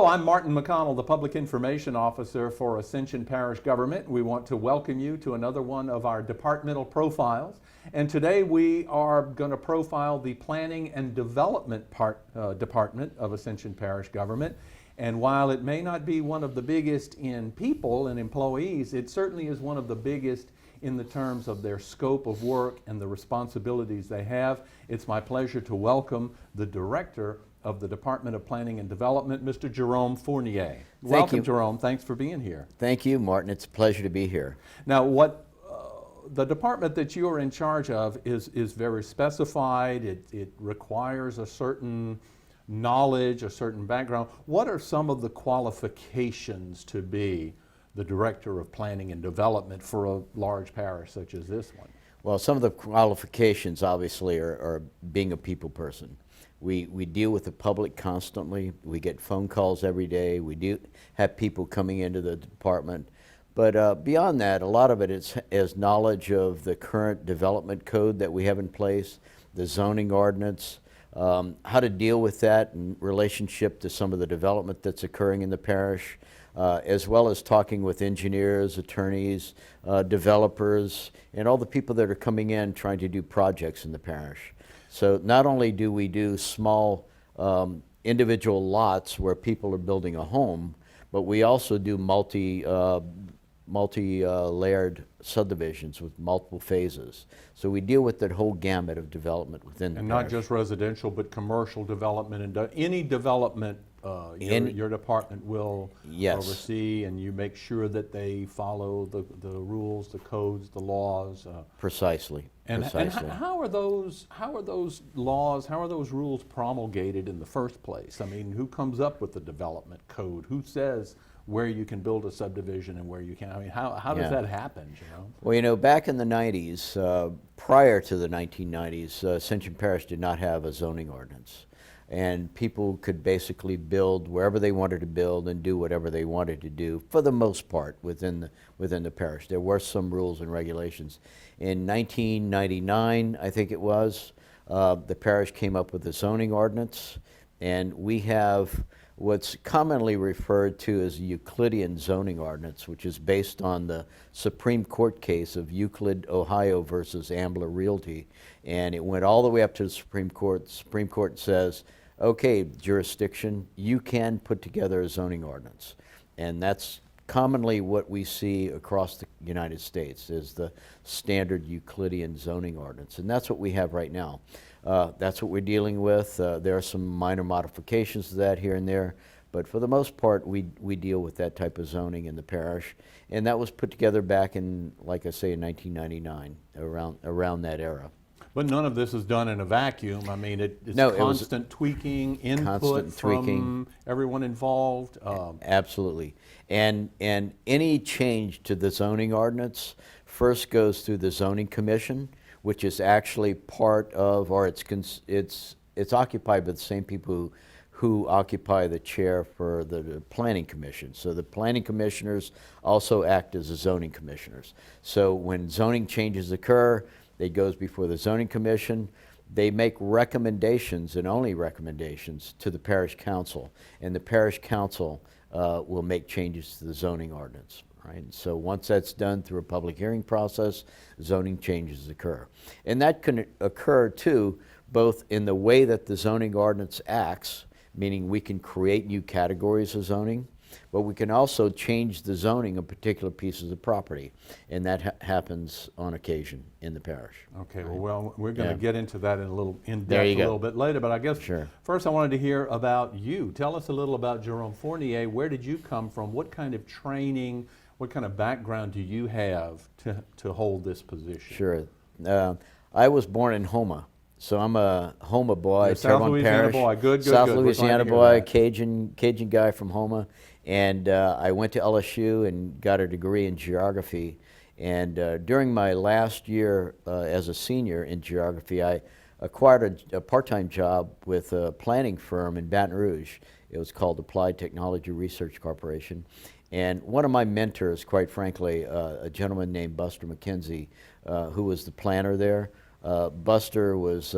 I'm Martin McConnell, the Public Information Officer for Ascension Parish Government. We want to welcome you to another one of our departmental profiles. And today we are going to profile the Planning and Development Department of Ascension Parish Government. And while it may not be one of the biggest in people and employees, it certainly is one of the biggest in the terms of their scope of work and the responsibilities they have. It's my pleasure to welcome the Director of the Department of Planning and Development, Mr. Jerome Fournier. Welcome, Jerome. Thanks for being here. Thank you, Martin. It's a pleasure to be here. Now, the department that you are in charge of is very specified. It requires a certain knowledge, a certain background. What are some of the qualifications to be the Director of Planning and Development for a large parish such as this one? Well, some of the qualifications obviously are being a people person. We deal with the public constantly. We get phone calls every day. We do have people coming into the department. But beyond that, a lot of it is knowledge of the current development code that we have in place, the zoning ordinance, how to deal with that in relationship to some of the development that's occurring in the parish, as well as talking with engineers, attorneys, developers, and all the people that are coming in trying to do projects in the parish. So not only do we do small individual lots where people are building a home, but we also do multi-layered subdivisions with multiple phases. So we deal with that whole gamut of development within the parish. And not just residential, but commercial development and any development your department will oversee, and you make sure that they follow the rules, the codes, the laws. Precisely. And how are those laws, how are those rules promulgated in the first place? I mean, who comes up with the development code? Who says where you can build a subdivision and where you can't? I mean, how does that happen, you know? Well, you know, back in the 90s, prior to the 1990s, Ascension Parish did not have a zoning ordinance. And people could basically build wherever they wanted to build and do whatever they wanted to do, for the most part, within the parish. There were some rules and regulations. In 1999, I think it was, the parish came up with a zoning ordinance, and we have what's commonly referred to as the Euclidean zoning ordinance, which is based on the Supreme Court case of Euclid, Ohio versus Ambler Realty. And it went all the way up to the Supreme Court. The Supreme Court says, okay, jurisdiction, you can put together a zoning ordinance. And that's commonly what we see across the United States is the standard Euclidean zoning ordinance. And that's what we have right now. That's what we're dealing with. There are some minor modifications to that here and there, but for the most part, we deal with that type of zoning in the parish. And that was put together back in, like I say, in 1999, around that era. But none of this is done in a vacuum. I mean, it's constant tweaking, input from everyone involved. Absolutely. And any change to the zoning ordinance first goes through the zoning commission, which is actually part of, or it's occupied by the same people who occupy the chair for the planning commission. So the planning commissioners also act as the zoning commissioners. So when zoning changes occur, it goes before the zoning commission. They make recommendations, and only recommendations, to the parish council, and the parish council will make changes to the zoning ordinance. Right? And so once that's done through a public hearing process, zoning changes occur. And that can occur too, both in the way that the zoning ordinance acts, meaning we can create new categories of zoning, but we can also change the zoning of particular pieces of property, and that happens on occasion in the parish. Okay, right? Well, we're going to get into that in depth a little bit later, but I guess first I wanted to hear about you. Tell us a little about Jerome Fournier. Where did you come from? What kind of training, what kind of background do you have to hold this position? Sure. I was born in Houma. So I'm a Houma boy, South Louisiana boy. Good. South Louisiana boy, Cajun guy from Houma. And I went to LSU and got a degree in geography. And during my last year as a senior in geography, I acquired a part-time job with a planning firm in Baton Rouge. It was called Applied Technology Research Corporation. And one of my mentors, quite frankly, a gentleman named Buster McKenzie, who was the planner there. Buster was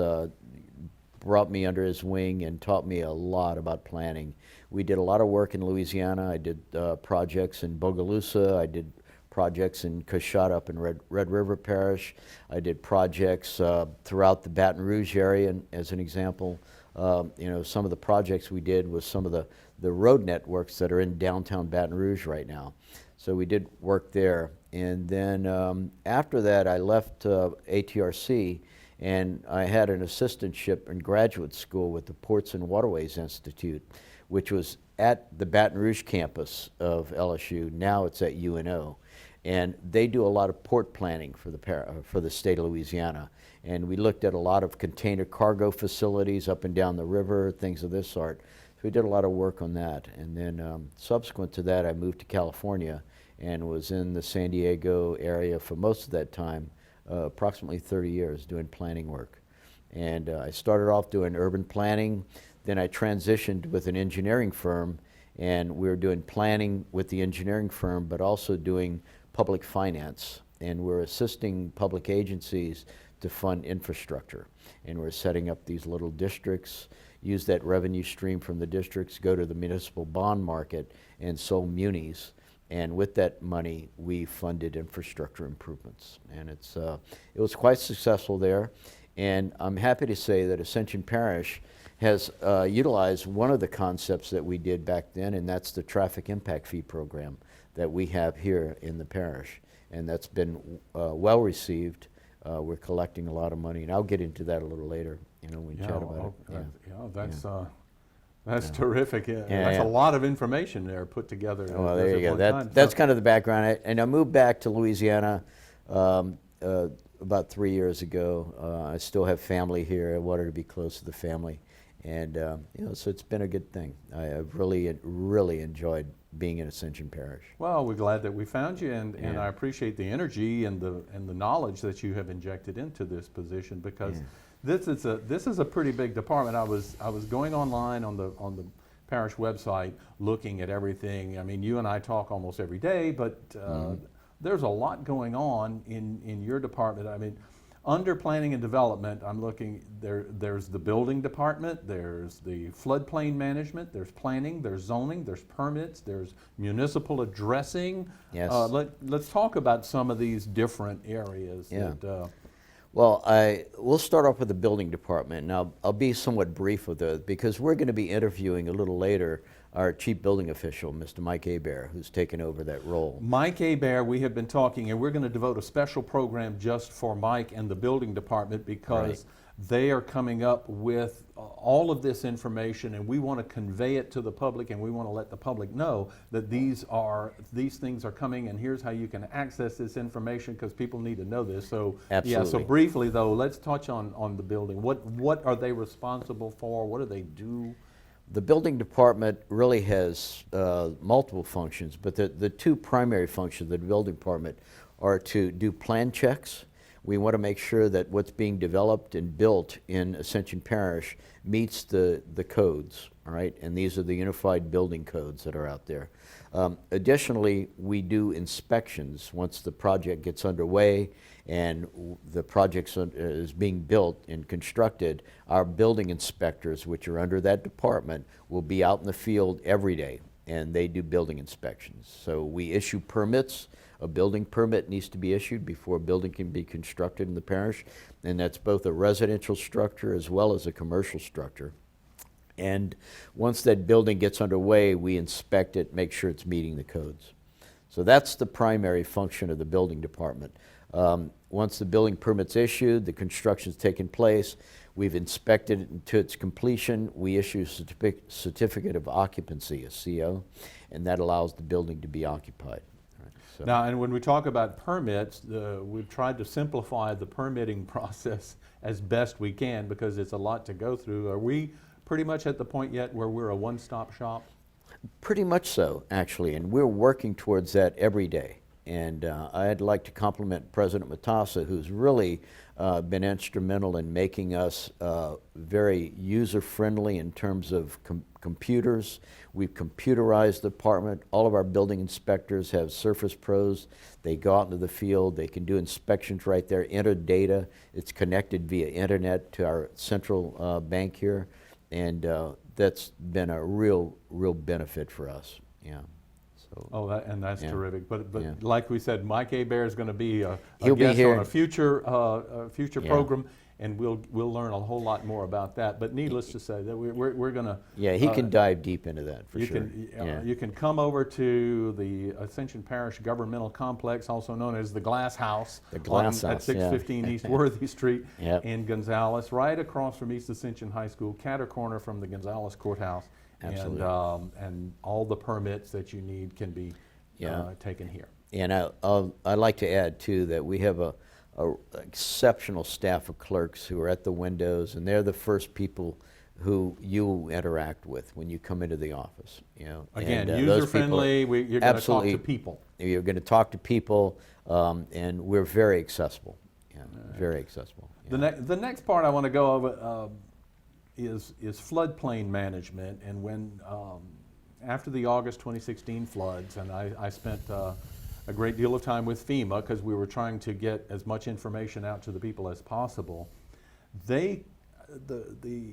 brought me under his wing and taught me a lot about planning. We did a lot of work in Louisiana. I did projects in Bogalusa. I did projects in Coshada up in Red River Parish. I did projects throughout the Baton Rouge area, as an example. Some of the projects we did was some of the road networks that are in downtown Baton Rouge right now. So we did work there. And then after that, I left ATRC, and I had an assistantship in graduate school with the Ports and Waterways Institute, which was at the Baton Rouge campus of LSU. Now it's at UNO. And they do a lot of port planning for the state of Louisiana. And we looked at a lot of container cargo facilities up and down the river, things of this sort. So we did a lot of work on that. And then subsequent to that, I moved to California and was in the San Diego area for most of that time, approximately 30 years, doing planning work. And I started off doing urban planning. Then I transitioned with an engineering firm, and we were doing planning with the engineering firm, but also doing public finance. And we're assisting public agencies to fund infrastructure. And we're setting up these little districts, use that revenue stream from the districts, go to the municipal bond market and sold munis. And with that money, we funded infrastructure improvements. And it was quite successful there. And I'm happy to say that Ascension Parish has utilized one of the concepts that we did back then, and that's the traffic impact fee program that we have here in the parish. And that's been well received. We're collecting a lot of money, and I'll get into that a little later, when we chat about it. That's terrific. That's a lot of information there put together. Well, there you go. That's kind of the background. And I moved back to Louisiana about 3 years ago. I still have family here. I wanted to be close to the family. And, so it's been a good thing. I've really enjoyed being in Ascension Parish. Well, we're glad that we found you, and I appreciate the energy and the knowledge that you have injected into this position, because this is a pretty big department. I was going online on the parish website looking at everything. I mean, you and I talk almost every day, but there's a lot going on in your department. I mean, under planning and development, I'm looking there's the building department, there's the floodplain management, there's planning, there's zoning, there's permits, there's municipal addressing. Yes. Let's talk about some of these different areas. Yeah. Well, we'll start off with the building department. Now, I'll be somewhat brief with it because we're going to be interviewing a little later our chief building official, Mr. Mike Hebert, who's taken over that role. Mike Hebert, we have been talking, and we're going to devote a special program just for Mike and the building department, because they are coming up with all of this information, and we want to convey it to the public, and we want to let the public know that these things are coming, and here's how you can access this information, because people need to know this. So absolutely. So briefly though, let's touch on the building. What are they responsible for? What do they do? The building department really has multiple functions, but the two primary functions of the building department are to do plan checks. We want to make sure that what's being developed and built in Ascension Parish meets the codes, all right? And these are the unified building codes that are out there. Additionally, we do inspections once the project gets underway and the project is being built and constructed. Our building inspectors, which are under that department, will be out in the field every day, and they do building inspections. So we issue permits. A building permit needs to be issued before a building can be constructed in the parish, and that's both a residential structure as well as a commercial structure. And once that building gets underway, we inspect it, make sure it's meeting the codes. So that's the primary function of the building department. Once the building permit's issued, the construction's taken place, we've inspected it to its completion, we issue a certificate of occupancy, a CO, and that allows the building to be occupied. So. Now, and when we talk about permits, we've tried to simplify the permitting process as best we can, because it's a lot to go through. Are we pretty much at the point yet where we're a one-stop shop? Pretty much so, actually, and we're working towards that every day. And I'd like to compliment President Matassa, who's really been instrumental in making us very user-friendly in terms of computers. We've computerized the department. All of our building inspectors have Surface Pros. They go out into the field. They can do inspections right there, enter data. It's connected via internet to our central bank here. And that's been a real benefit for us. Yeah. So, Oh, that's yeah. terrific. But Yeah. like we said, Mike Hebert is going to be a He'll be guest here. on a future Yeah. program, and we'll learn a whole lot more about that. But needless to say, that we're going to. Yeah, he can dive deep into that for You sure. can you can come over to the Ascension Parish Governmental Complex, also known as the Glass House, The Glass at House, yeah. 615 East Worthy Street Yep. in Gonzales, right across from East Ascension High School, catty corner from the Gonzales Courthouse. Absolutely. And all the permits that you need can be Yeah. taken here. And I'd like to add too that we have a exceptional staff of clerks who are at the windows, and they're the first people who you interact with when you come into the office. You know, Again, and, those people user-friendly, you're going to talk absolutely- to people. You're going to talk to people, and we're very accessible. Yeah, very accessible. Yeah. The next part I want to go over is floodplain management, and when after the August 2016 floods, and I spent a great deal of time with FEMA because we were trying to get as much information out to the people as possible. The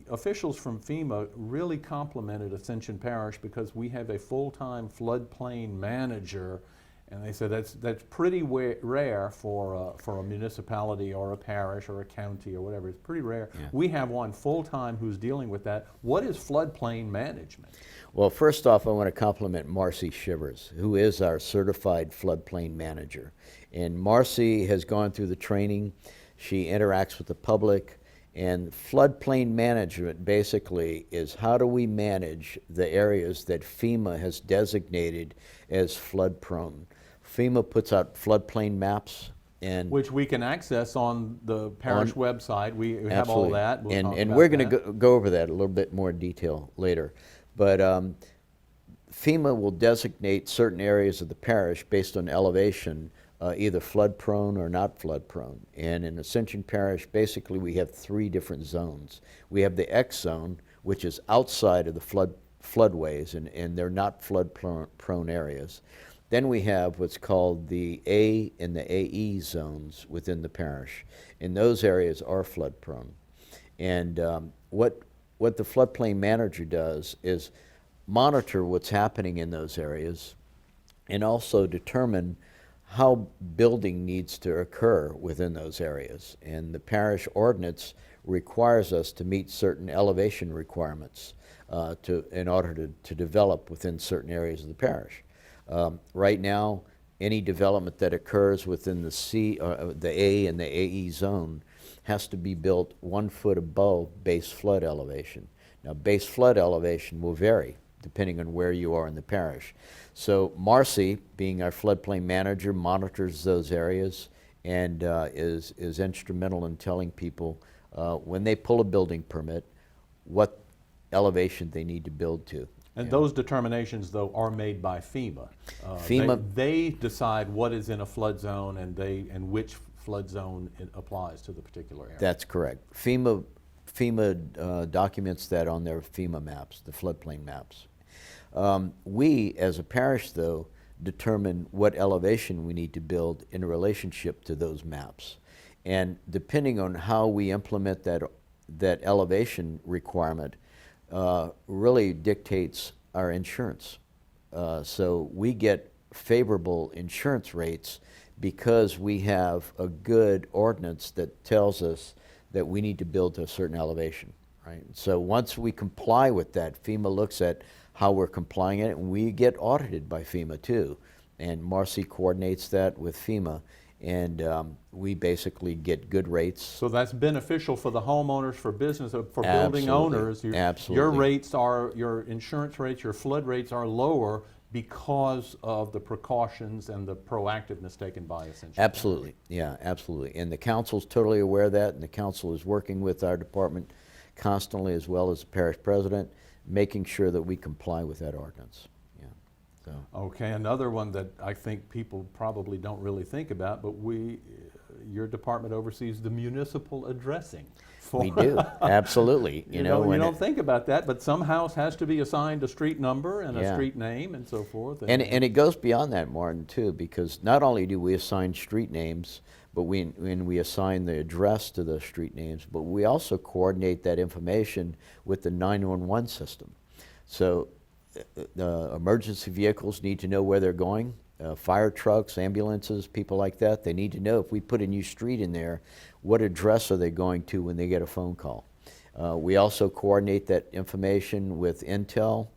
officials from FEMA really complimented Ascension Parish because we have a full-time floodplain manager, and they said that's pretty rare for a municipality or a parish or a county or whatever. It's pretty rare. Yeah. We have one full-time who's dealing with that. What is floodplain management? Well, first off, I want to compliment Marcy Shivers, who is our certified floodplain manager. And Marcy has gone through the training. She interacts with the public. And floodplain management basically is how do we manage the areas that FEMA has designated as flood prone. FEMA puts out floodplain maps, and Which we can access on the parish website. We have all absolutely. that. We'll talk And about we're going that. to go over that a little bit more in detail later. But FEMA will designate certain areas of the parish based on elevation, either flood prone or not flood prone. And in Ascension Parish, basically we have 3 different zones. We have the X zone, which is outside of the floodways, and they're not flood prone areas. Then we have what's called the A and the AE zones within the parish, and those areas are flood prone. And what the floodplain manager does is monitor what's happening in those areas and also determine how building needs to occur within those areas. And the parish ordinance requires us to meet certain elevation requirements in order to develop within certain areas of the parish. Right now, any development that occurs within the A and the AE zone has to be built 1 foot above base flood elevation. Now, base flood elevation will vary depending on where you are in the parish. So Marcy, being our floodplain manager, monitors those areas and is instrumental in telling people when they pull a building permit what elevation they need to build to. And those determinations, though, are made by FEMA. FEMA they decide what is in a flood zone and which flood zone it applies to the particular area. That's correct. FEMA documents that on their FEMA maps, the floodplain maps. We, as a parish, though, determine what elevation we need to build in relationship to those maps. And depending on how we implement that elevation requirement, really dictates our insurance. So we get favorable insurance rates because we have a good ordinance that tells us that we need to build to a certain elevation, right? So once we comply with that, FEMA looks at how we're complying it, and we get audited by FEMA too. And Marcy coordinates that with FEMA, and we basically get good rates. So that's beneficial for the homeowners, for business, for building Absolutely. owners. Absolutely. Your insurance rates, your flood rates are lower because of the precautions and the proactiveness taken by Ascension. Absolutely, yeah, absolutely. And the council's totally aware of that, and the council is working with our department constantly, as well as the parish president, making sure that we comply with that ordinance. Yeah. So Okay, another one that I think people probably don't really think about, but your department oversees the municipal addressing. we do, absolutely. You know, you when don't think about that, but some house has to be assigned a street number and a Yeah. street name and so forth. And it goes beyond that, Martin, too, because not only do we assign street names, but when we assign the address to those street names, but we also coordinate that information with the 911 system. So the emergency vehicles need to know where they're going. Fire trucks, ambulances, people like that, they need to know if we put a new street in there, what address are they going to when they get a phone call. We also coordinate that information with ETEL,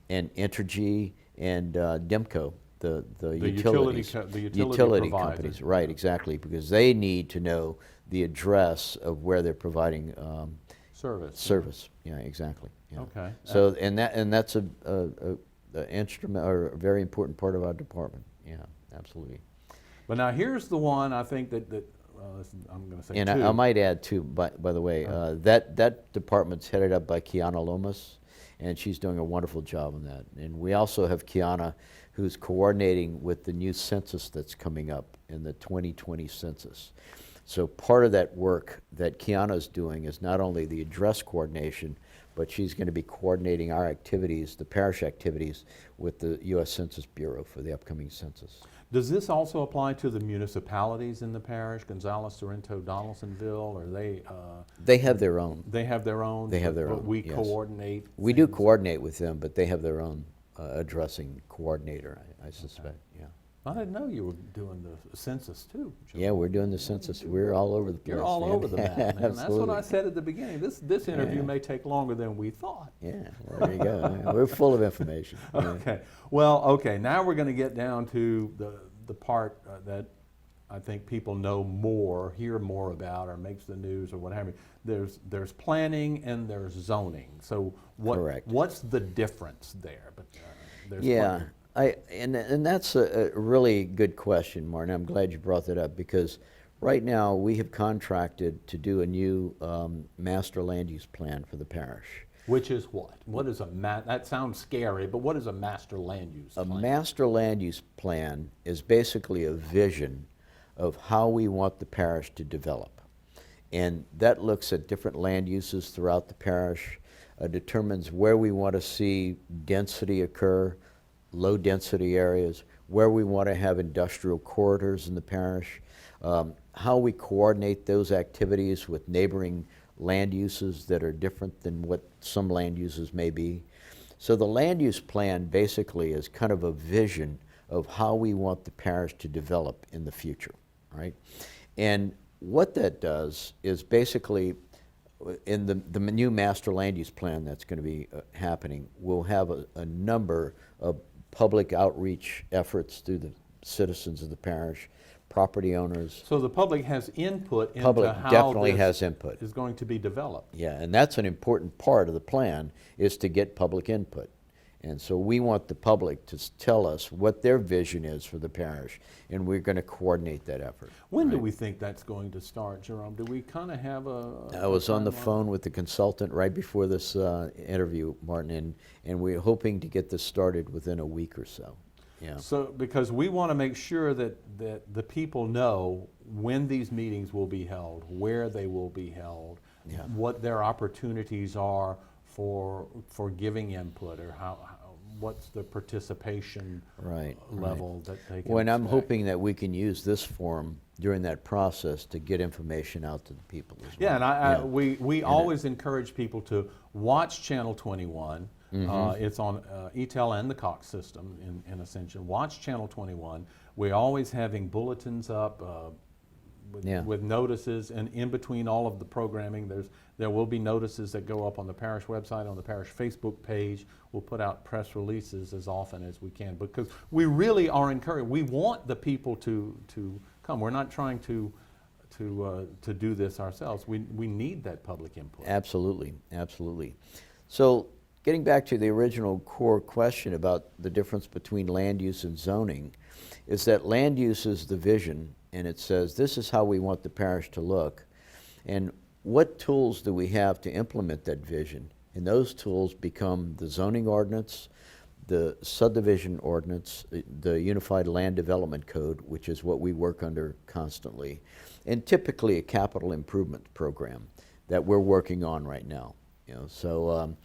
and Entergy and DEMCO, the utilities. The utility provider. companies, right, exactly, because they need to know the address of where they're providing service. Yeah, exactly. Yeah. Okay. So and that's a instrument or a very important part of our department. Yeah, absolutely. But now here's the one I think that I'm going to say And two. I might add too, by the way, that department's headed up by Kiana Lomas, and she's doing a wonderful job on that. And we also have Kiana, who's coordinating with the new census that's coming up in the 2020 census. So part of that work that Kiana's doing is not only the address coordination, but she's going to be coordinating our activities, the parish activities, with the U.S. Census Bureau for the upcoming census. Does this also apply to the municipalities in the parish, Gonzales, Sorrento, Donaldsonville, or They have their own. they have their own? They have their but own, we yes. coordinate. We do things? coordinate with them, but they have their own addressing coordinator, I suspect. Yeah. I didn't know you were doing the census too, Joe. Yeah, we're doing the census. We're all over the place. You're all man. over the map, man. That's what Absolutely. I said at the beginning. This interview Yeah. may take longer than we thought. Yeah, well, there you go. Yeah, we're full of information. Yeah. Okay. Well, okay. Now we're going to get down to the part that I think people know more, hear more about, or makes the news, or what have you. There's planning and there's zoning. So Correct. what's the difference there? But there's Yeah, planning. and that's a really good question, Martin. I'm glad you brought that up because right now we have contracted to do a new master land use plan for the parish. Which is what? What is that sounds scary, but what is a master land use A plan? master land use plan is basically a vision of how we want the parish to develop. And that looks at different land uses throughout the parish, determines where we want to see density occur, low density areas, where we want to have industrial corridors in the parish, how we coordinate those activities with neighboring land uses that are different than what some land uses may be. So the land use plan basically is kind of a vision of how we want the parish to develop in the future, right? And what that does is basically in the new master land use plan that's going to be happening, we'll have a number of public outreach efforts through the citizens of the parish, property owners. So the public has input into Public how definitely this has input. is going to be developed. Yeah, and that's an important part of the plan is to get public input. And so we want the public to tell us what their vision is for the parish, and we're going to coordinate that effort. When do right? we think that's going to start, Jerome? Do we kind of have I was on the timeline? phone with the consultant right before this interview, Martin, and we're hoping to get this started within a week or so. Yeah. So, because we want to make sure that the people know when these meetings will be held, where they will be held, Yeah. what their opportunities are for giving input, or what's the participation Right, level that they can When I'm expect. hoping that we can use this forum during that process to get information out to the people as well. Yeah, and Yeah. we always encourage people to watch Channel 21. It's on ETEL and the Cox system in Ascension. Watch Channel 21. We're always having bulletins up Yeah. with notices, and in between all of the programming, there will be notices that go up on the parish website, on the parish Facebook page. We'll put out press releases as often as we can because we really are encouraged. We want the people to come. We're not trying to do this ourselves. We need that public input. Absolutely, absolutely. So getting back to the original core question about the difference between land use and zoning, is that land use is the vision, and it says this is how we want the parish to look. And what tools do we have to implement that vision? And those tools become the zoning ordinance, the subdivision ordinance, the Unified Land Development Code, which is what we work under constantly, and typically a capital improvement program that we're working on right now. You know, so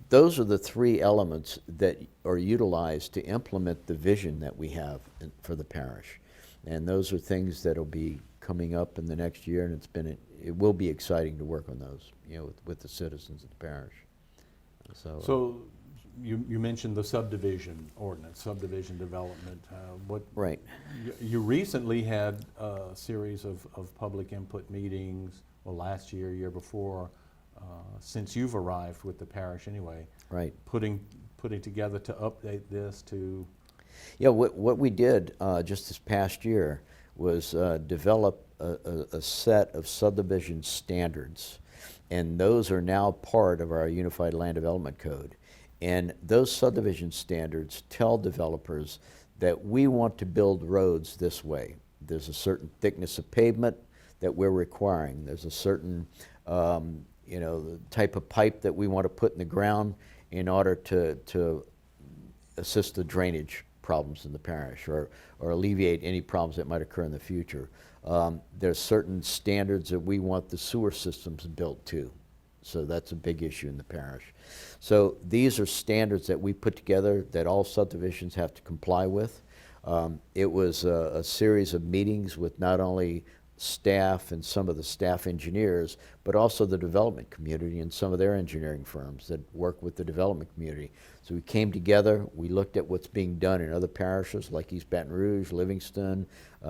those are the three elements that are utilized to implement the vision that we have for the parish, and those are things that'll be coming up in the next year, and it will be exciting to work on those, you know, with the citizens of the parish. So you mentioned the subdivision ordinance, subdivision development. Right. You recently had a series of public input meetings, well, last year before, since you've arrived with the parish anyway. Right. Putting together to update this to... Yeah, what we did just this past year was develop a set of subdivision standards, and those are now part of our Unified Land Development Code. And those subdivision standards tell developers that we want to build roads this way. There's a certain thickness of pavement that we're requiring. There's a certain you know, the type of pipe that we want to put in the ground in order to assist the drainage problems in the parish, or alleviate any problems that might occur in the future. There's certain standards that we want the sewer systems built to. So that's a big issue in the parish. So these are standards that we put together that all subdivisions have to comply with. It was a series of meetings with not only staff and some of the staff engineers, but also the development community and some of their engineering firms that work with the development community. So we came together, we looked at what's being done in other parishes like East Baton Rouge, Livingston,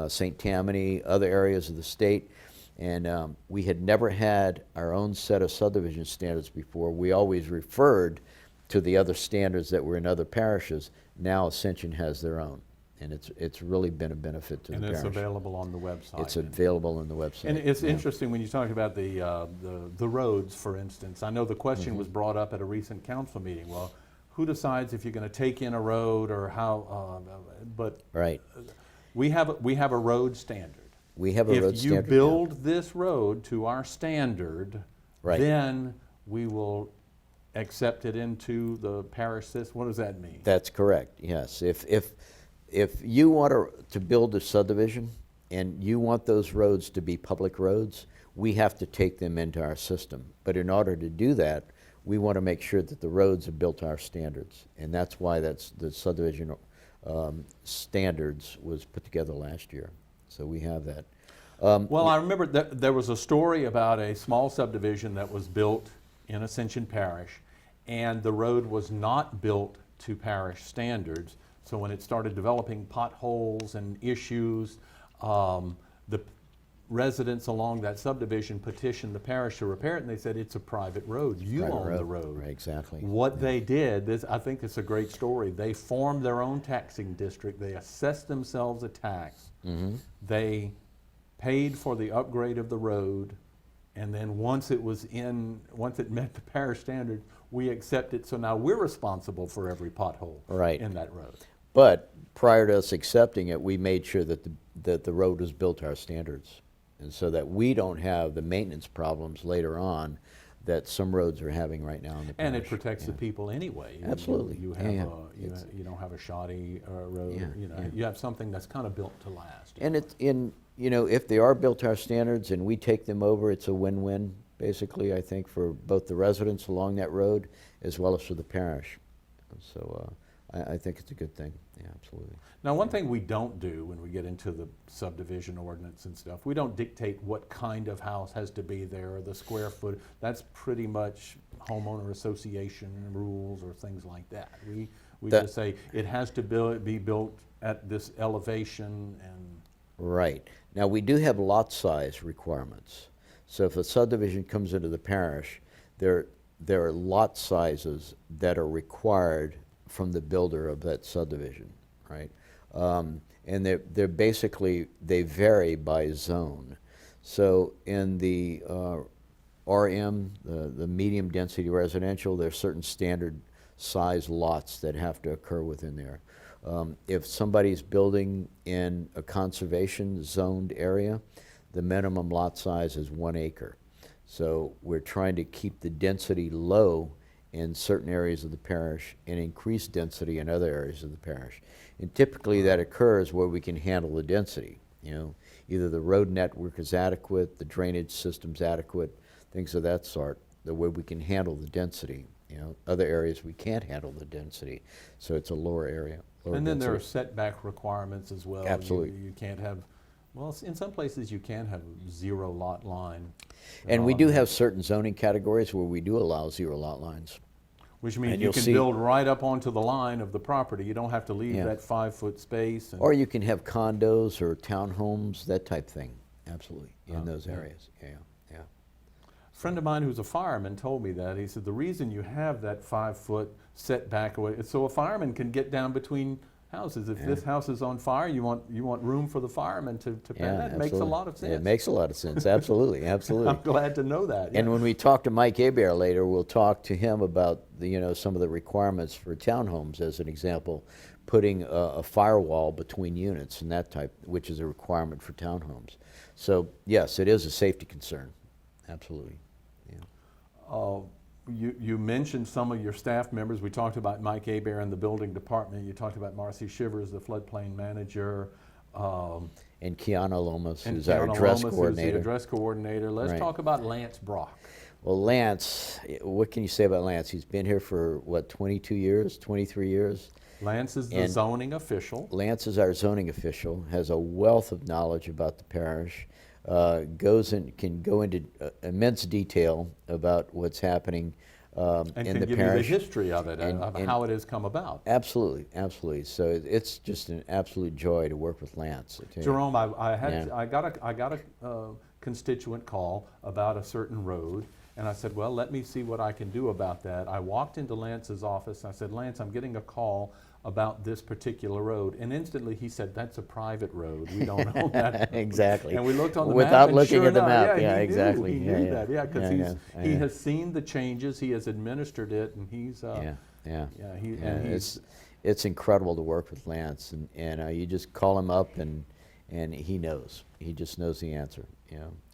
St. Tammany, other areas of the state, and we had never had our own set of subdivision standards before. We always referred to the other standards that were in other parishes. Now Ascension has their own. And it's really been a benefit to the parish. And it's available on the website. It's available on the website. And it's interesting when you talk about the roads, for instance. I know the question was brought up at a recent council meeting. Well, who decides if you're going to take in a road or how? But right. We have a road standard. We have a road standard. If you build this road to our standard, right, then we will accept it into the parish system. What does that mean? That's correct. Yes. If you want to build a subdivision and you want those roads to be public roads, we have to take them into our system. But in order to do that, we want to make sure that the roads are built to our standards. And that's why the subdivision standards was put together last year. So we have that. Well, I remember that there was a story about a small subdivision that was built in Ascension Parish, and the road was not built to parish standards. So when it started developing potholes and issues, the residents along that subdivision petitioned the parish to repair it, and they said, it's a private road. You own the road. Right, exactly. What they did, I think it's a great story, they formed their own taxing district. They assessed themselves a tax. Mm-hmm. They paid for the upgrade of the road, and then once it met the parish standard, we accept it. So now we're responsible for every pothole in that road. But prior to us accepting it, we made sure that the road was built to our standards, and so that we don't have the maintenance problems later on that some roads are having right now in the parish. And it protects the people anyway. Absolutely. You don't have a shoddy road. You have something that's kind of built to last. And if they are built to our standards and we take them over, it's a win-win, basically, I think, for both the residents along that road as well as for the parish. So I think it's a good thing. Yeah, absolutely. Now, one thing we don't do when we get into the subdivision ordinance and stuff, we don't dictate what kind of house has to be there or the square foot. That's pretty much homeowner association rules or things like that. We just say it has to be built at this elevation and... Right. Now, we do have lot size requirements. So if a subdivision comes into the parish, there are lot sizes that are required from the builder of that subdivision, right? And they're basically, they vary by zone. So in the RM, the medium density residential, there's certain standard size lots that have to occur within there. If somebody's building in a conservation zoned area, the minimum lot size is 1 acre. So we're trying to keep the density low in certain areas of the parish and increase density in other areas of the parish. And typically that occurs where we can handle the density. Either the road network is adequate, the drainage system's adequate, things of that sort, the way we can handle the density. Other areas we can't handle the density, so it's a lower area. And then there are setback requirements as well. Absolutely. You can't have, well, in some places you can have zero lot line. And we do have certain zoning categories where we do allow zero lot lines. Which means And you you'll can see- build right up onto the line of the property. You don't have to leave Yeah. that 5-foot space. Or you can have condos or townhomes, that type thing, absolutely, in those yeah. areas, yeah. A friend of mine who's a fireman told me that. He said the reason you have that 5-foot setback away is so a fireman can get down between houses. If this house is on fire, you want room for the fireman to Yeah, that makes a absolutely. lot of sense. It makes a lot of sense, absolutely, absolutely. I'm glad to know that. And yeah. when we talk to Mike Hebert later, we'll talk to him about some of the requirements for townhomes, as an example, putting a firewall between units and that type, which is a requirement for townhomes. So yes, it is a safety concern, absolutely. You mentioned some of your staff members. We talked about Mike Hebert in the building department. You talked about Marcy Shivers, the floodplain manager. And Keanu Lomas, And who's our Keanu address Lomas, who's coordinator. the address coordinator. Let's Right. talk about Lance Brock. Well, Lance, what can you say about Lance? He's been here for, 22 years, 23 years? Lance is the And zoning official. Lance is our zoning official, has a wealth of knowledge about the parish, can go into immense detail about what's happening And in can the give parish. you the history of it, and- of and- how it has come about. Absolutely, absolutely. So it's just an absolute joy to work with Lance. I tell you. Jerome, Yeah. I got a constituent call about a certain road, and I said, well, let me see what I can do about that. I walked into Lance's office. I said, Lance, I'm getting a call about this particular road, and instantly he said, that's a private road. We don't own that. Exactly. And we looked on the map, Without and looking sure at the enough, map, yeah, he exactly. Knew, Yeah, he yeah. knew that, yeah, because Yeah, he yeah. has seen the changes, he has administered it, and he's Yeah. yeah, Yeah, and he's it's incredible to work with Lance, and you just call him up and he knows. He just knows the answer,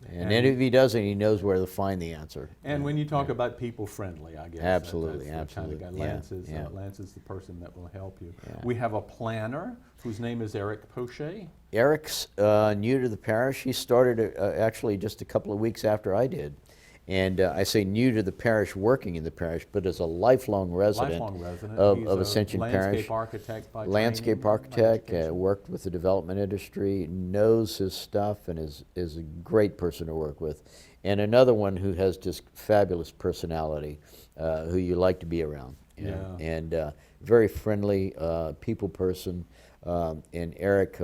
And then if he doesn't, he knows where to find the answer. And when you talk about people friendly, I guess. Absolutely, that's the kind of absolutely. guy. Yeah, yeah. Lance is the person that will help you. Yeah. We have a planner whose name is Eric Poche. Eric's new to the parish. He started actually just a couple of weeks after I did. And I say new to the parish, working in the parish, but as a lifelong resident, He's of a Ascension Parish. landscape architect by Landscape training, by architect, education. worked with the development industry, knows his stuff, and is a great person to work with. And another one who has just fabulous personality, who you like to be around. And very friendly, people person. And Eric,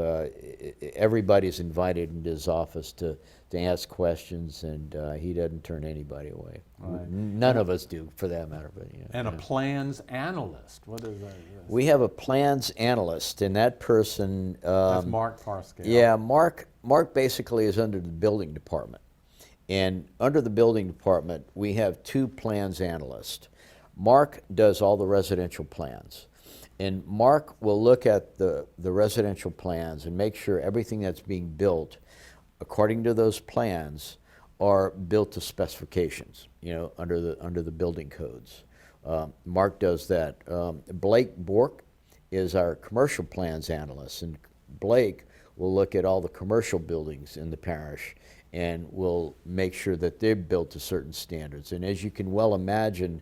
everybody's invited into his office to ask questions, and he doesn't turn anybody away. Right. None of us do, for that matter. But And a plans analyst. What is that? we have a plans analyst, and that person. That's Mark Parscale. Yeah, Mark basically is under the building department. And under the building department, we have two plans analysts. Mark does all the residential plans. And Mark will look at the residential plans and make sure everything that's being built, according to those plans, are built to specifications, under the building codes. Mark does that. Blake Bork is our commercial plans analyst, and Blake will look at all the commercial buildings in the parish and will make sure that they're built to certain standards. And as you can well imagine,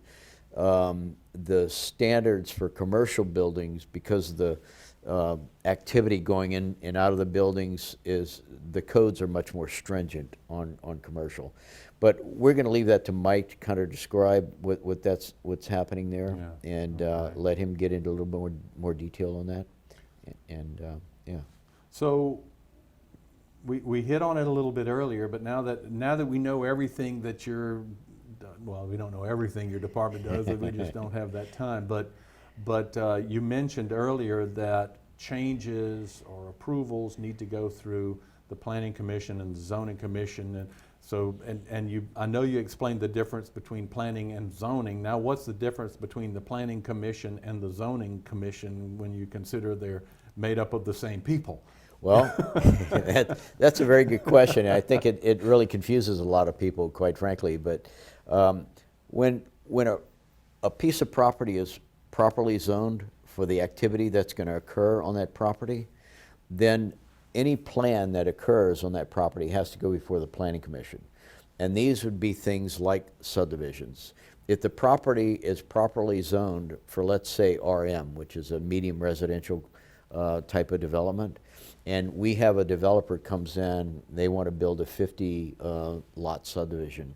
the standards for commercial buildings, because of the activity going in and out of the buildings, the codes are much more stringent on commercial. But we're going to leave that to Mike to kind of describe what's happening there, Yeah. and Okay. let him get into a little more detail on that. And yeah. So we hit on it a little bit earlier, but now that we know everything that well, we don't know everything your department does, we just don't have that time. But you mentioned earlier that changes or approvals need to go through the Planning Commission and the Zoning Commission, and so I know you explained the difference between planning and zoning. Now, what's the difference between the Planning Commission and the Zoning Commission when you consider they're made up of the same people? Well, that's a very good question. I think it really confuses a lot of people, quite frankly. But when a piece of property is properly zoned for the activity that's going to occur on that property, then any plan that occurs on that property has to go before the Planning Commission. And these would be things like subdivisions. If the property is properly zoned for, let's say, RM, which is a medium residential type of development, and we have a developer comes in, they want to build a 50 lot subdivision.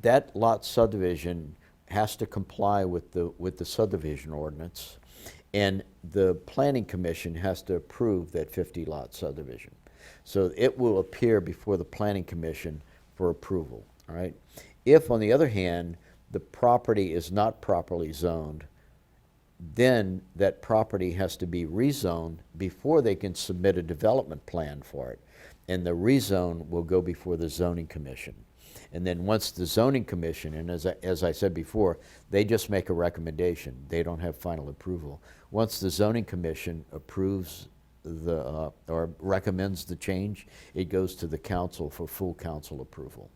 That lot subdivision has to comply with the subdivision ordinance, and the Planning Commission has to approve that 50 lot subdivision. So it will appear before the Planning Commission for approval, all right? If, on the other hand, the property is not properly zoned, then that property has to be rezoned before they can submit a development plan for it. And the rezone will go before the Zoning Commission. And then once the Zoning Commission, and as I said before, they just make a recommendation. They don't have final approval. Once the Zoning Commission approves or recommends the change, it goes to the council for full council approval.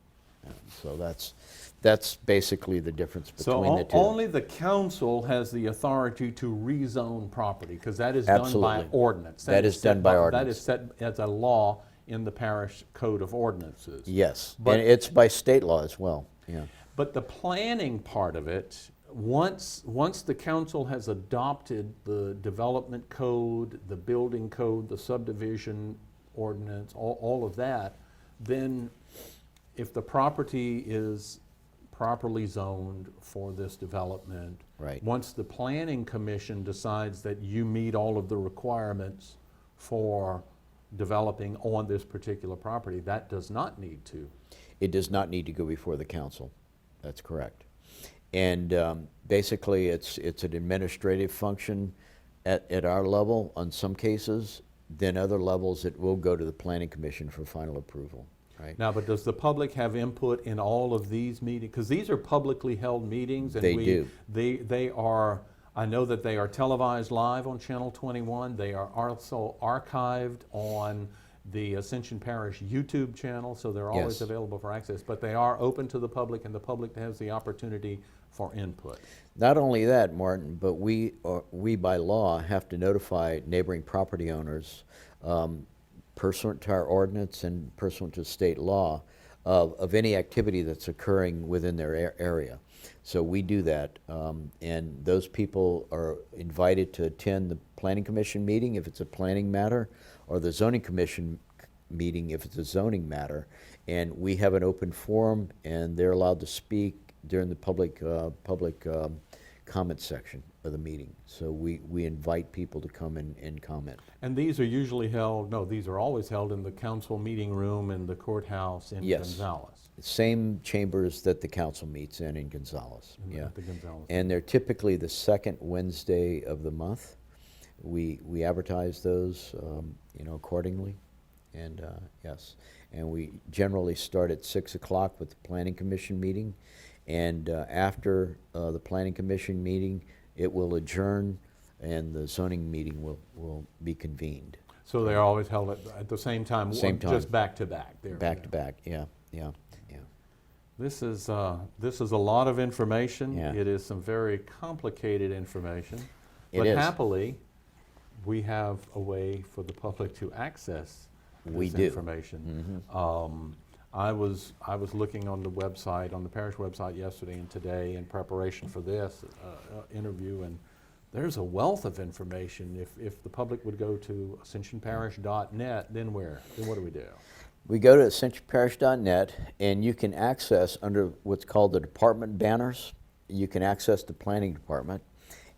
And so that's basically the difference between the two. So only the council has the authority to rezone property, because that is done by ordinance. That is done by ordinance. That is set as a law in the parish code of ordinances. Yes, But- and it's by state law as well, yeah. But the planning part of it, once the council has adopted the development code, the building code, the subdivision ordinance, all of that, then if the property is properly zoned for this development, Right. once the planning commission decides that you meet all of the requirements for developing on this particular property, that does not need to. It does not need to go before the council. That's correct. And basically, it's an administrative function at our level on some cases. Then other levels, it will go to the Planning Commission for final approval, right? Now, but does the public have input in all of these meetings? Because these are publicly held meetings. And They do. They are, I know that they are televised live on Channel 21. They are also archived on the Ascension Parish YouTube channel, so they're always Yes. available for access. But they are open to the public, and the public has the opportunity for input. Not only that, Martin, but we by law have to notify neighboring property owners pursuant to our ordinance and pursuant to state law of any activity that's occurring within their area. So we do that, and those people are invited to attend the Planning Commission meeting if it's a planning matter, or the Zoning Commission meeting if it's a zoning matter. And we have an open forum, and they're allowed to speak during the public comment section of the meeting. So we invite people to come and comment. And these are usually held, no, these are always held in the council meeting room in the courthouse in Yes. Gonzales. Same chambers that the council meets in Gonzales. In- Yeah. at the Gonzales. And they're typically the second Wednesday of the month. We advertise those, accordingly. And yes, and we generally start at 6 o'clock with the Planning Commission meeting. And after the Planning Commission meeting, it will adjourn, and the zoning meeting will be convened. So they're always held at the same time? Same time. Just back to back? There we Back go. to back, yeah. This is a lot of information. Yeah. It is some very complicated information. It But is. happily, we have a way for the public to access We this do. information. I was looking on the website, on the parish website yesterday and today in preparation for this interview, and there's a wealth of information. If the public would go to ascensionparish.net, then where? Then what do we do? We go to ascensionparish.net, and you can access under what's called the department banners. You can access the planning department,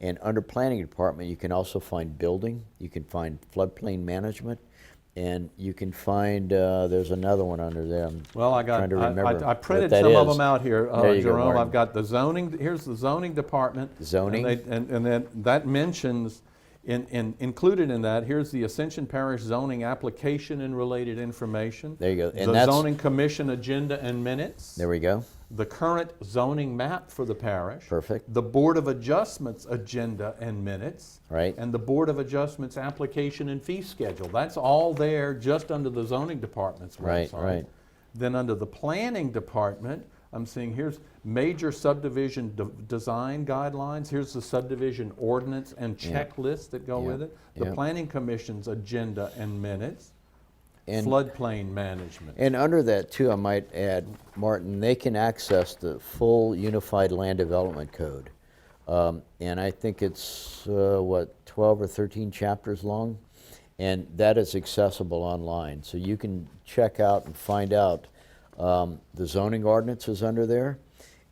and under planning department, you can also find building. You can find floodplain management, and you can find there's another one under them. Well, I Trying to remember I printed what that some of is. them out here, There you go, Jerome. Martin. I've got the zoning. Here's the zoning department. Zoning. And then that mentions included in that. Here's the Ascension Parish zoning application and related information. There you go. And The that's- zoning commission agenda and minutes. There we go. The current zoning map for the parish. Perfect. The Board of Adjustments agenda and minutes. Right. And the Board of Adjustments application and fee schedule. That's all there just under the zoning department's Right, website. right. Then under the planning department, I'm seeing here's major subdivision design guidelines. Here's the subdivision ordinance and checklists that go with it. The Planning Commission's agenda and minutes. And floodplain management. And under that too, I might add, Martin, they can access the full Unified Land Development Code. And I think it's, 12 or 13 chapters long? And that is accessible online. So you can check out and find out the zoning ordinances under there,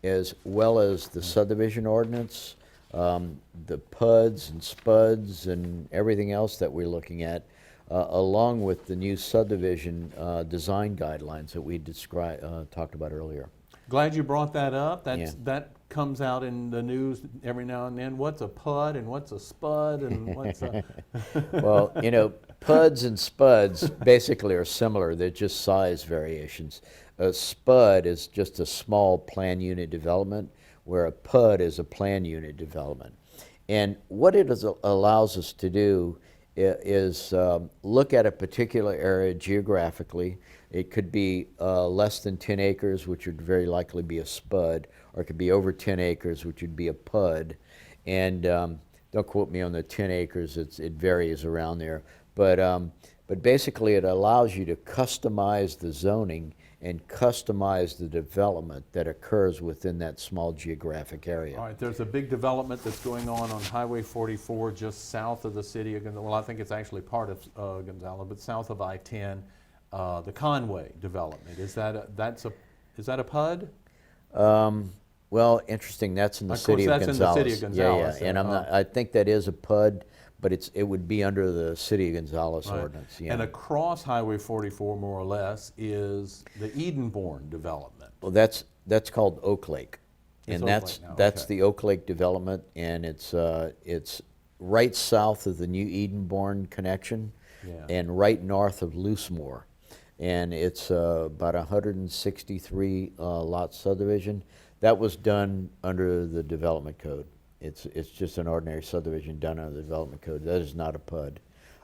as well as the subdivision ordinance, the PUDs and SPUDs and everything else that we're looking at, along with the new subdivision design guidelines that we talked about earlier. Glad you brought that up. That comes out in the news every now and then. What's a PUD and what's a SPUD and what's a... Well, you know, PUDs and SPUDs basically are similar. They're just size variations. A SPUD is just a small plan unit development, where a PUD is a plan unit development. And what it allows us to do is look at a particular area geographically. It could be less than 10 acres, which would very likely be a SPUD, or it could be over 10 acres, which would be a PUD. And don't quote me on the 10 acres, it varies around there. But basically it allows you to customize the zoning and customize the development that occurs within that small geographic area. All right, there's a big development that's going on Highway 44 just south of the city of Gonzales. Well, I think it's actually part of Gonzales, but south of I-10, the Conway development. Is that a PUD? Well, interesting. That's in the city of Gonzales. That's in the city of Gonzales. Yeah. And I think that is a PUD, but it would be under the city of Gonzales ordinance. Yeah. And across Highway 44, more or less, is the Edenborn development. Well, that's called Oak Lake, and that's the Oak Lake development, and it's right south of the new Edenborn connection, and right north of Loosemore, and it's about 163 lot subdivision. That was done under the development code. It's just an ordinary subdivision done under the development code. That is not a PUD.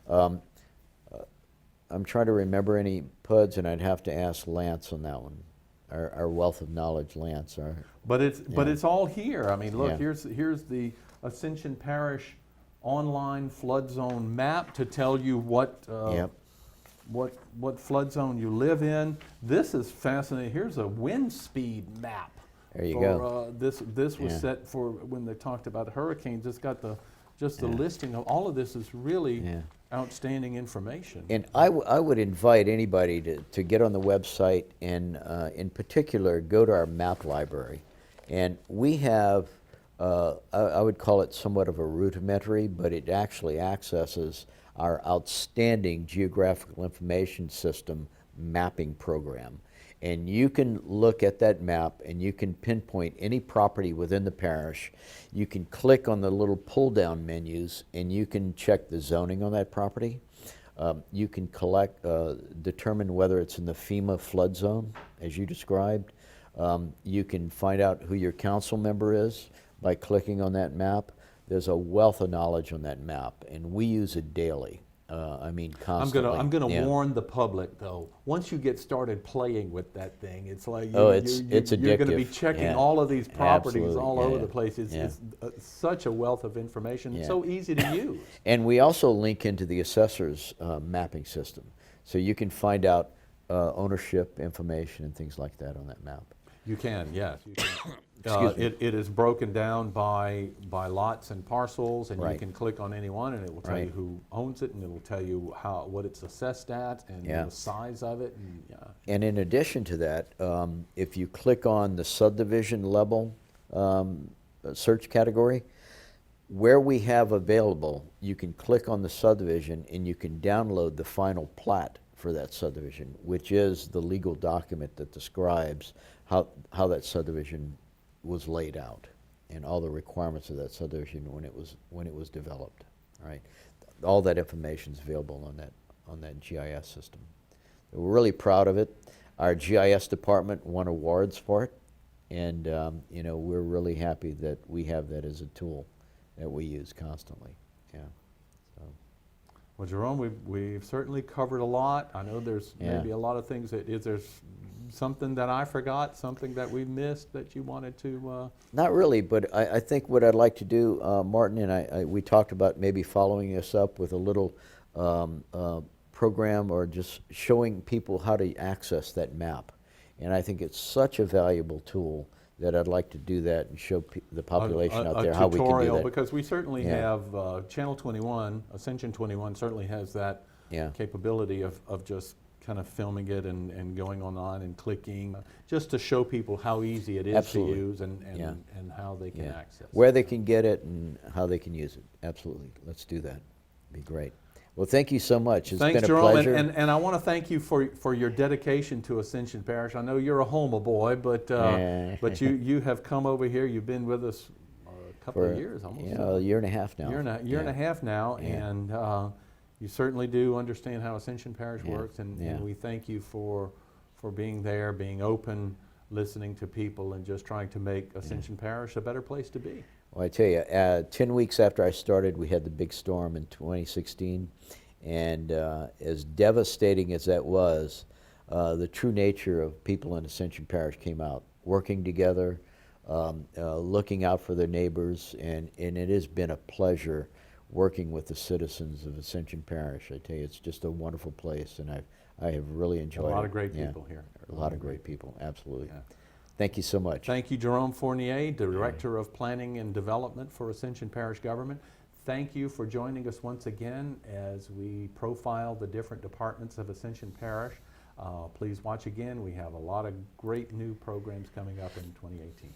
I'm trying to remember any PUDs, and I'd have to ask Lance on that one. Our wealth of knowledge, Lance. But it's all here. I mean, look, here's the Ascension Parish online flood zone map to tell you what flood zone you live in. This is fascinating. Here's a wind speed map. There you go. This was set for when they talked about hurricanes. It's got the listing of all of this is really outstanding information. And I would invite anybody to get on the website and in particular go to our map library. And we have, I would call it somewhat of a rudimentary, but it actually accesses our outstanding geographical information system mapping program. And you can look at that map and you can pinpoint any property within the parish. You can click on the little pull-down menus and you can check the zoning on that property. You can determine whether it's in the FEMA flood zone, as you described. You can find out who your council member is by clicking on that map. There's a wealth of knowledge on that map, and we use it daily. I mean, constantly. I'm going to warn the public, though. Once you get started playing with that thing, it's like it's addictive. You're going to be checking all of these properties all over the place. It's such a wealth of information. It's so easy to use. And we also link into the assessor's mapping system, so you can find out ownership information and things like that on that map. You can, yes. You can. It is broken down by lots and parcels, and you can click on any one, and it will tell you who owns it, and it will tell you what it's assessed at, and the size of it. And in addition to that, if you click on the subdivision level search category, where we have available, you can click on the subdivision, and you can download the final plat for that subdivision, which is the legal document that describes how that subdivision was laid out and all the requirements of that subdivision when it was developed. Right, all that information is available on that GIS system. We're really proud of it. Our GIS department won awards for it, and we're really happy that we have that as a tool that we use constantly. Well, Jerome, we've certainly covered a lot. I know there's maybe a lot of things there's something that I forgot, something that we missed that you wanted to? Not really, but I think what I'd like to do, Martin and we talked about maybe following this up with a little program or just showing people how to access that map. And I think it's such a valuable tool that I'd like to do that and show the population out there how we can do tutorial, that. because we certainly Yeah. have Channel 21, Ascension 21 certainly has that Yeah. capability of just kind of filming it and going online and clicking, just to show people how easy it is Absolutely. to use and Yeah. how they can Yeah. access Where it. they can get it and how they can use it. Absolutely. Let's do that. Be great. Well, thank you so much. It's Thanks, been a Jerome, pleasure. and I want to thank you for your dedication to Ascension Parish. I know you're a Houma boy, but but you have come over here. You've been with us a couple of years, almost. A year and a half now. Year and a half now, Yeah. and you certainly do understand how Ascension Parish Yeah. works, and Yeah. we thank you for being there, being open, listening to people, and just trying to make Ascension Parish a better place to be. Well, I tell you, 10 weeks after I started, we had the big storm in 2016. And as devastating as that was, the true nature of people in Ascension Parish came out, working together, looking out for their neighbors, and it has been a pleasure working with the citizens of Ascension Parish. I tell you, it's just a wonderful place, and I have really enjoyed it. A lot of great Yeah. people here. A lot of great people, absolutely. Yeah. Thank you so much. Thank you, Jerome Fournier, Director of Planning and Development for Ascension Parish Government. Thank you for joining us once again as we profile the different departments of Ascension Parish. Please watch again. We have a lot of great new programs coming up in 2018.